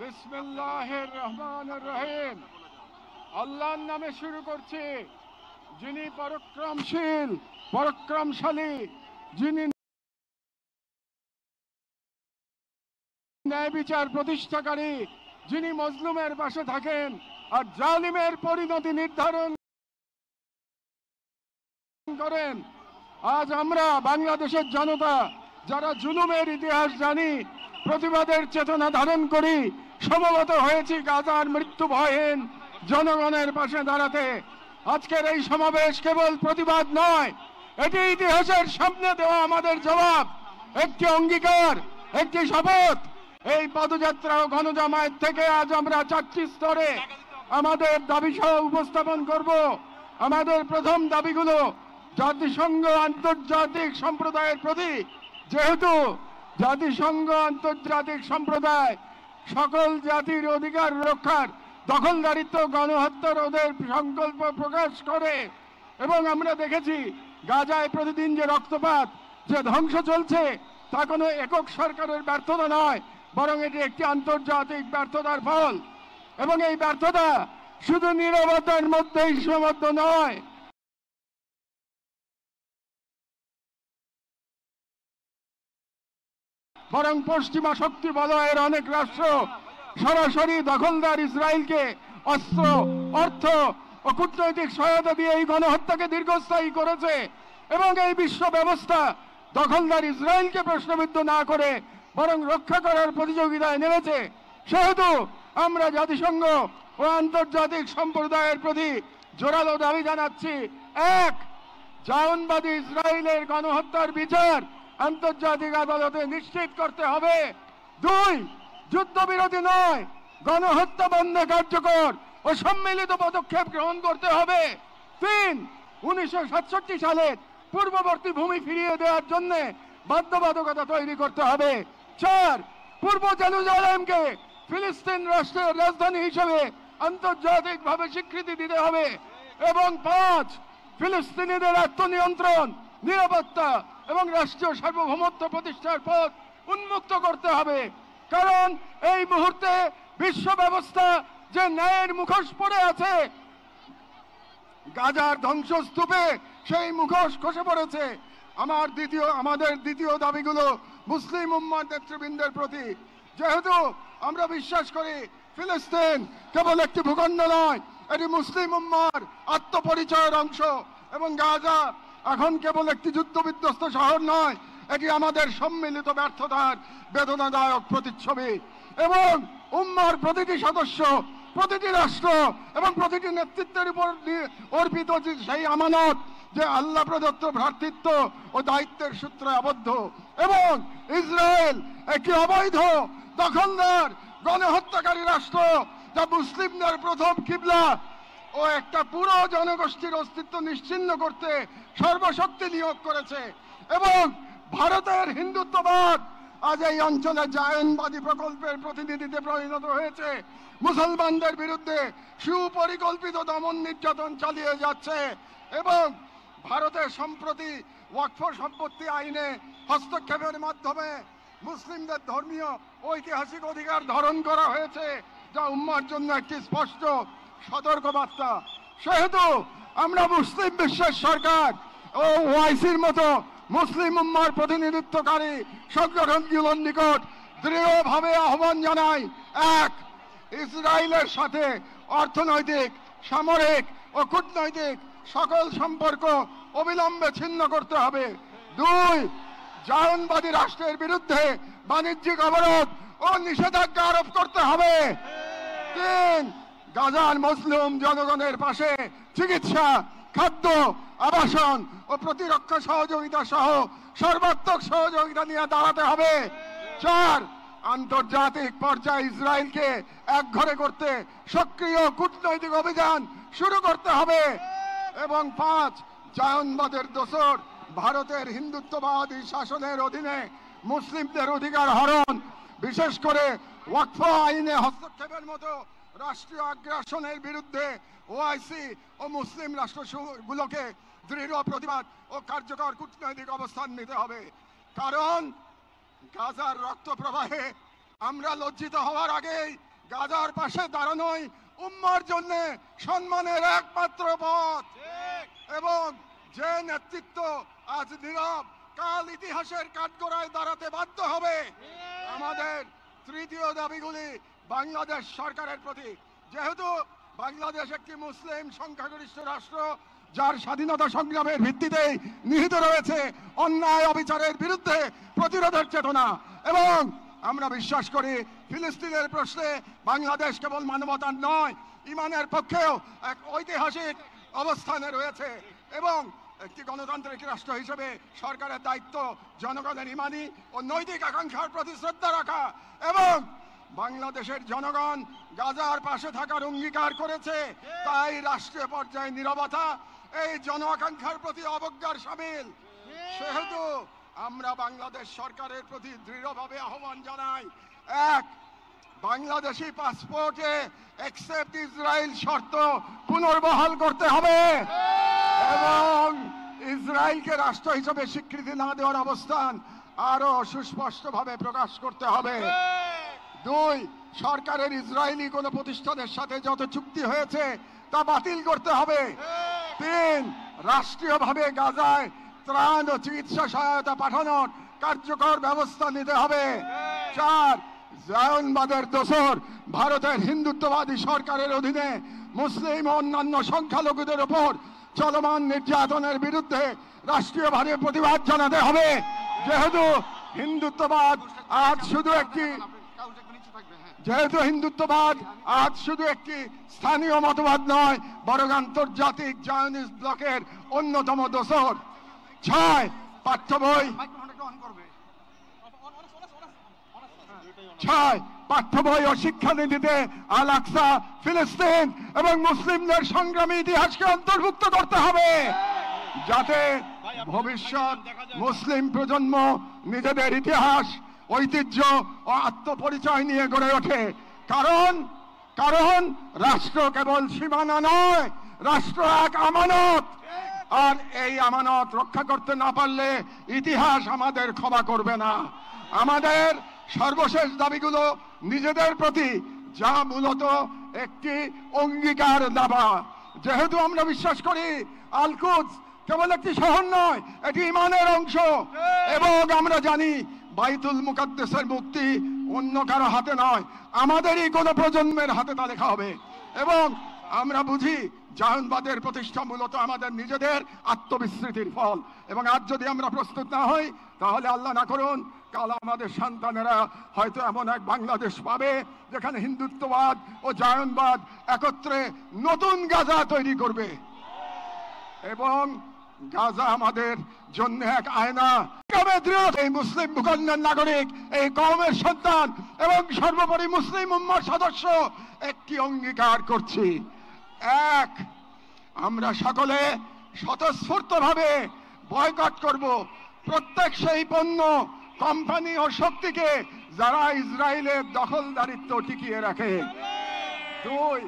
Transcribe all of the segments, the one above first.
বিসমিল্লাহির রহমানির রহিম। আল্লাহর নামে শুরু করছি, যিনি পরাক্রমশীল, পরাক্রমশালী, যিনি ন্যায় বিচার প্রতিষ্ঠাকারী, যিনি মজলুমের পাশে থাকেন আর জালিমের পরিণতি নির্ধারণ করেন। আজ আমরা বাংলাদেশের জনতা যারা জুলুমের ইতিহাস জানি, প্রতিবাদের চেতনা ধারণ করি, সমবেত হয়েছি গাজার মৃত্যু ভয়হীন জনগণের পাশে দাঁড়াতে। আজকের এই সমাবেশ কেবল প্রতিবাদ নয়, এটি ইতিহাসের সামনে দেওয়া আমাদের জবাব, একটি অঙ্গীকার, একটি শপথ। এই পদযাত্রা ও গণজামায়াত থেকে আজ আমরা 4টি স্তরে আমাদের দাবি সহ উপস্থাপন করব। আমাদের প্রথম দাবিগুলো জাতিসংঘ আন্তর্জাতিক সম্প্রদায়ের প্রতি, যেহেতু জাতিসংঘ আন্তর্জাতিক সম্প্রদায় সকল জাতির অধিকার রক্ষার, দখলদারিত্ব, গণহত্যা রোধের সংকল্প প্রকাশ করে, এবং আমরা দেখেছি গাজায় প্রতিদিন যে রক্তপাত, যে ধ্বংস চলছে, তা কোনো একক সরকারের ব্যর্থতা নয়, বরং এটি একটি আন্তর্জাতিক ব্যর্থতার ফল। এবং এই ব্যর্থতা শুধু নীরবতার মধ্যেই সীমাবদ্ধ নয়, বরং পশ্চিমা শক্তি বলয়ের অনেক রাষ্ট্র সরাসরি দখলদার ইসরায়েলকে অস্ত্র, অর্থ ও কূটনৈতিক সহায়তা দিয়ে এই গণহত্যাকে দীর্ঘস্থায়ী করেছে। এবং এই বিশ্ব ব্যবস্থা দখলদার ইসরায়েলকে প্রশ্নবিদ্ধ না করে বরং রক্ষা করার প্রতিযোগিতায় নেমেছে। সেহেতু আমরা জাতিসংঘ ও আন্তর্জাতিক সম্প্রদায়ের প্রতি জোরালো দাবি জানাচ্ছি: 1. জায়নবাদী ইসরায়েলের গণহত্যার বিচার আন্তর্জাতিক আদালতে নিশ্চিত করতে হবে। 2. যুদ্ধবিরতি নয়, গণহত্যা বন্ধে কার্যকর ও সম্মিলিত পদক্ষেপ গ্রহণ করতে হবে। 3. 1967 সালের পূর্ববর্তী ভূমি ফিরিয়ে দেওয়ার জন্য বাধ্যবাধকতা তৈরি করতে হবে। 4. পূর্ব জেরুজালেমকে ফিলিস্তিন রাষ্ট্রের রাজধানী হিসেবে আন্তর্জাতিকভাবে স্বীকৃতি দিতে হবে। এবং 5. ফিলিস্তিনিদের আত্মনিয়ন্ত্রণ, নিরাপত্তা এবং রাষ্ট্রীয় সার্বভৌমত্ব প্রতিষ্ঠার পথ উন্মুক্ত করতে হবে। কারণ এই মুহূর্তে বিশ্ব ব্যবস্থা যে ন্যায়ের মুখোশ পড়ে আছে, গাজার ধ্বংসস্তূপে সেই মুখোশ খসে পড়েছে। আমাদের দ্বিতীয় দাবিগুলো মুসলিম উম্মার নেতৃবৃন্দের প্রতি। যেহেতু আমরা বিশ্বাস করি ফিলিস্তিন কেবল একটি ভূখণ্ড নয়, এটি মুসলিম উম্মার আত্মপরিচয়ের অংশ, এবং গাজা এখন কেবল একটি যুদ্ধবিধ্বস্ত শহর নয়, এটি আমাদের সম্মিলিত ব্যর্থতার বেদনাদায়ক প্রতিচ্ছবি। এবং উম্মার প্রতিটি সদস্য, প্রতিটি রাষ্ট্র এবং প্রতিটি নেতৃত্বের উপর অর্পিত সেই আমানত যে আল্লাহ প্রদত্ত ভ্রাতৃত্ব ও দায়িত্বের সূত্রে আবদ্ধ। এবং ইসরায়েল একটি অবৈধ, দখলদার, গণহত্যাকারী রাষ্ট্র, যা মুসলিমদের প্রথম কিবলা ও একটা পুরো জনগোষ্ঠীর অস্তিত্ব নিশ্চিহ্ন করতে সর্বশক্তি নিয়োগ করেছে। এবং ভারতের হিন্দুত্ববাদ আজ এই অঞ্চলে জায়নবাদী প্রকল্পের প্রতিনিধিতে পরিণত হয়েছে, মুসলমানদের বিরুদ্ধে সুপরিকল্পিত দমন নির্যাতন চালিয়ে যাচ্ছে। এবং ভারতের সম্প্রতি ওয়াকফ সম্পত্তি আইনে হস্তক্ষেপের মাধ্যমে মুসলিমদের ধর্মীয় ঐতিহাসিক অধিকার ধারণ করা হয়েছে, যা উম্মার জন্য একটি স্পষ্ট সতর্কবার্তা। সেহেতু আমরা মুসলিম বিশ্বের সরকার ও ওআইসির মতো মুসলিম উম্মার প্রতিনিধিত্বকারী সংগঠনগুলোর নিকট দৃঢ়ভাবে আহ্বান জানাই: 1. ইসরায়েলের সাথে অর্থনৈতিক, সামরিক ও কূটনৈতিক সকল সম্পর্ক অবিলম্বে ছিন্ন করতে হবে। 2. জায়নবাদী রাষ্ট্রের বিরুদ্ধে বাণিজ্যিক অবরোধ ও নিষেধাজ্ঞা আরোপ করতে হবে। 3. গাজার মুসলিম জনগণের পাশে চিকিৎসা, খাদ্য, আবাসন ও প্রতিরক্ষা সহযোগিতা সহ সর্বাত্মক সহযোগিতা নিয়ে দাঁড়াতে হবে। 4. আন্তর্জাতিক পর্যায়ে ইসরায়েলকে একঘরে করতে সক্রিয় কূটনৈতিক অভিযান শুরু করতে হবে। এবং 5. জায়নবাদের দোসর ভারতের হিন্দুত্ববাদী শাসনের অধীনে মুসলিমদের অধিকার হরণ, বিশেষ করে ওয়াকফ আইনে হস্তক্ষেপের মতো রাষ্ট্রীয় আগ্রাসনের বিরুদ্ধে ওআইসি ও মুসলিম রাষ্ট্রগুলোকে দৃঢ় প্রতিবাদ ও কার্যকর কূটনৈতিক অবস্থান নিতে হবে। কারণ গাজার রক্ত প্রবাহে আমরা লজ্জিত হওয়ার আগেই গাজার পাশে দাঁড়ানোই উম্মার জন্য সম্মানের একমাত্র পথ। এবং যে নেতৃত্ব আজ নীরব, কাল ইতিহাসের কাঠগড়ায় দাঁড়াতে বাধ্য হবে। আমাদের তৃতীয় দাবিগুলি বাংলাদেশ সরকারের প্রতি। যেহেতু বাংলাদেশ একটি মুসলিম সংখ্যাগরিষ্ঠ রাষ্ট্র, যার স্বাধীনতা সংগ্রামের ভিত্তিতেই নিহিত রয়েছে অন্যায় অবিচারের বিরুদ্ধে প্রতিরোধের চেতনা, এবং আমরা বিশ্বাস করি ফিলিস্তিনের প্রশ্নে বাংলাদেশ কেবল মানবতার নয়, ইমানের পক্ষেও এক ঐতিহাসিক অবস্থানে রয়েছে। এবং একটি গণতান্ত্রিক রাষ্ট্র হিসেবে সরকারের দায়িত্ব জনগণের ইমানি ও নৈতিক আকাঙ্ক্ষার প্রতি শ্রদ্ধা রাখা। এবং বাংলাদেশের জনগণ গাজার পাশে থাকার অঙ্গীকার করেছে, তাই রাষ্ট্রীয় পর্যায়ে নীরবতা এই জন আকাঙ্ক্ষার প্রতি অবজ্ঞার শামিল। সেহেতু আমরা বাংলাদেশ সরকারের প্রতি দৃঢ়ভাবে আহ্বান জানাই, এক, বাংলাদেশি পাসপোর্টে অ্যাকসেপ্ট ইসরায়েল শর্ত পুনর্বহাল করতে হবে এবং ইসরায়েলকে রাষ্ট্র হিসেবে স্বীকৃতি না দেওয়ার অবস্থান আরো সুস্পষ্টভাবে প্রকাশ করতে হবে। দুই, সরকারের ইসরায়েলি কোনো প্রতিষ্ঠানের সাথে যত চুক্তি হয়েছে তা বাতিল করতে হবে। তিন, রাষ্ট্রীয়ভাবে গাজায় ত্রাণ ও চিকিৎসা সহায়তা পাঠানোর কার্যকর ব্যবস্থা নিতে হবে। চার, জায়নবাদের দোসর ভারতের হিন্দুত্ববাদী সরকারের অধীনে মুসলিম ও অন্যান্য সংখ্যালঘুদের উপর চলমান নির্যাতনের বিরুদ্ধে রাষ্ট্রীয়ভাবে প্রতিবাদ জানাতে হবে। যেহেতু হিন্দুত্ববাদ আজ শুধু একটি স্থানীয় মতবাদ নয়, বরং আন্তর্জাতিক জায়নিস্ট ব্লকের অন্যতম দোসর। ছয়, পাঠ্য বই ও শিক্ষানীতিতে আল আকসা, ফিলিস্তিন এবং মুসলিমদের সংগ্রামী ইতিহাসকে অন্তর্ভুক্ত করতে হবে, যাতে ভবিষ্যৎ মুসলিম প্রজন্ম নিজেদের ইতিহাস, ঐতিহ্য ও আত্মপরিচয় নিয়ে গড়ে ওঠে। কারণ রাষ্ট্র কেবল সীমানা নয়, রাষ্ট্র এক আমানত, আর এই আমানত রক্ষা করতে না পারলে ইতিহাস আমাদের ক্ষমা করবে না। আমাদের সর্বশেষ দাবিগুলো নিজেদের প্রতি, যা মূলত একটি অঙ্গীকার দাবা। যেহেতু আমরা বিশ্বাস করি আল কুদস কেবল একটি শহর নয়, এটি ইমানের অংশ, এবং আমরা জানি বাইতুল মুকাদ্দাসের মুক্তি অন্য কারো হাতে নয়, আমাদেরই কোনো প্রজন্মের হাতে তা লেখা হবে। এবং আমরা বুঝি জায়নবাদের প্রতিষ্ঠা মূলত আমাদের নিজেদের আত্মবিস্মৃতির ফল, এবং আজ যদি আমরা প্রস্তুত না হই, তাহলে আল্লাহ না করুন কাল আমাদের সন্তানেরা হয়তো এমন এক বাংলাদেশ পাবে যেখানে হিন্দুত্ববাদ ও জায়নবাদ একত্রে নতুন গাজা তৈরি করবে। এবং গাজা আমাদের জন্য এক আয়না। এই মুসলিম ভূখণ্ডের নাগরিক, এই কওমের সন্তান এবং সর্বোপরি মুসলিম উম্মার সদস্য একটি অঙ্গীকার করছি, এক, আমরা সকলে স্বতঃস্ফূর্তভাবে বয়কট করব প্রত্যেক সেই পণ্য, কোম্পানি ও শক্তিকে যারা ইসরায়েলের দখলদারিত্ব টিকিয়ে রাখে। দুই,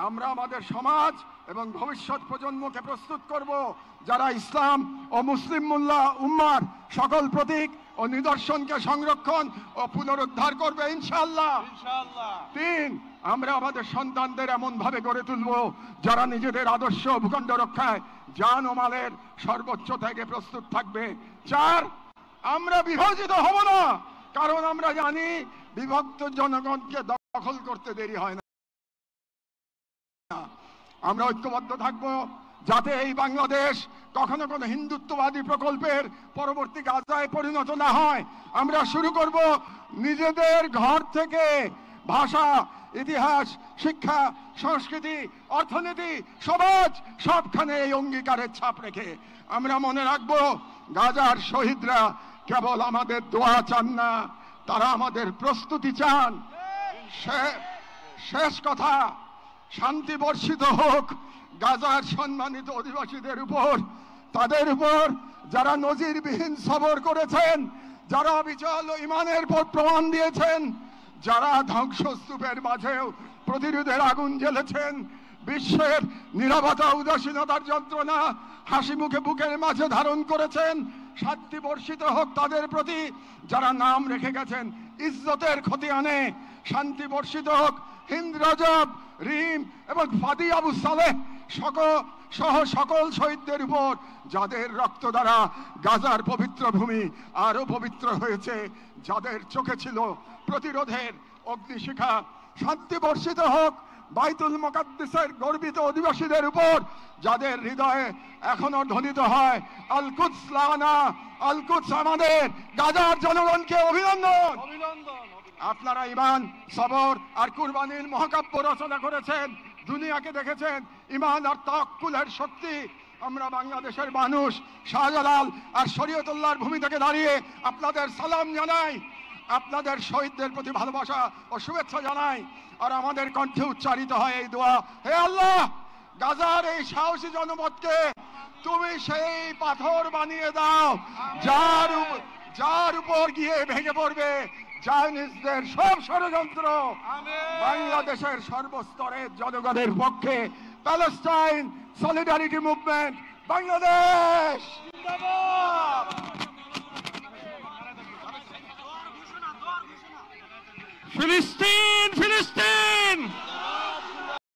আমরা আমাদের সমাজ এবং ভবিষ্যৎ প্রজন্মকে প্রস্তুত করব যারা ইসলাম ও মুসলিম উম্মার সকল প্রতীক ও নিদর্শনকে সংরক্ষণ ও পুনরুদ্ধার করবে ইনশাআল্লাহ। তিন, আমরা আমাদের সন্তানদের এমন ভাবে গড়ে তুলব যারা নিজেদের আদর্শ ভূখণ্ড রক্ষায় জান ও মালের সর্বোচ্চ থেকে প্রস্তুত থাকবে। চার, আমরা বিভাজিত হব না, কারণ আমরা জানি বিভক্ত জনগণকে দখল করতে দেরি হয় না। আমরা ঐক্যবদ্ধ থাকবো যাতে এই বাংলাদেশ কখনো কোনো হিন্দুত্ববাদী প্রকল্পের পরবর্তী গাজায় পরিণত না হয়। আমরা শুরু করব নিজেদের ঘর থেকে, ভাষা, ইতিহাস, শিক্ষা, সংস্কৃতি, অর্থনীতি, সমাজ সবখানে এই অঙ্গীকারের ছাপ রেখে। আমরা মনে রাখবো গাজার শহীদরা কেবল আমাদের দোয়া চান না, তারা আমাদের প্রস্তুতি চান। শেষ কথা, শান্তি বর্ষিত হোক গাজার সম্মানিত অধিবাসীদের উপর, তাদের উপর যারা নজিরবিহীন সবর করেছেন, যারা অবিচল ইমানের পর প্রমাণ দিয়েছেন, যারা ধ্বংসস্তূপের মাঝেও প্রতিরোধের আগুন জ্বেলেছেন, বিশ্বের নীরবতা উদাসীনতার যন্ত্রণা হাসি মুখে বুকের মাঝে ধারণ করেছেন। শান্তি বর্ষিত হোক তাদের প্রতি যারা নাম রেখে গেছেন ইজ্জতের খতিয়ানে শান্তি বর্ষিত হোক। হিন্দ রজব, রিম এবং ফাদি আবু সালেহ সহ সকল শহীদদের উপর, যাদের রক্ত দ্বারা গাজার পবিত্র ভূমি আরো পবিত্র হয়েছে, যাদের চোখে ছিল প্রতিরোধের অগ্নিশিখা। শান্তি বর্ষিত হোক বাইতুল মুকাদ্দাসের গর্বিত অধিবাসীদের উপর, যাদের হৃদয়ে এখনো ধ্বনিত হয় আল কুদস লানা, আল কুদস আমাদের। গাজার জনগণকে অভিনন্দন। আপনারা ঈমান, সবর আর কুরবানির মহাকাব্য রচনা করেছেন, দুনিয়াকে দেখেছেন ঈমান আর তাওয়াক্কুলের শক্তি। আমরা বাংলাদেশের মানুষ শাহজালাল আর শরীয়তুল্লাহর ভূমি থেকে দাঁড়িয়ে আপনাদের সালাম জানাই, আপনাদের শহীদদের প্রতি ভালোবাসা ও শুভেচ্ছা জানাই। আর আমাদের কণ্ঠে উচ্চারিত হয় এই দোয়া, হে আল্লাহ, গাজার এই সাহসী জনপদকে তুমি সেই পাথর বানিয়ে দাও যার উপর গিয়ে ভেঙে পড়বে চাইনিজদের সব ষড়যন্ত্র। বাংলাদেশের সর্বস্তরের জনগণের পক্ষে প্যালেস্টাইন সলিডারিটি মুভমেন্ট বাংলাদেশ। ফিলিস্তিন, ফিলিস্তিন।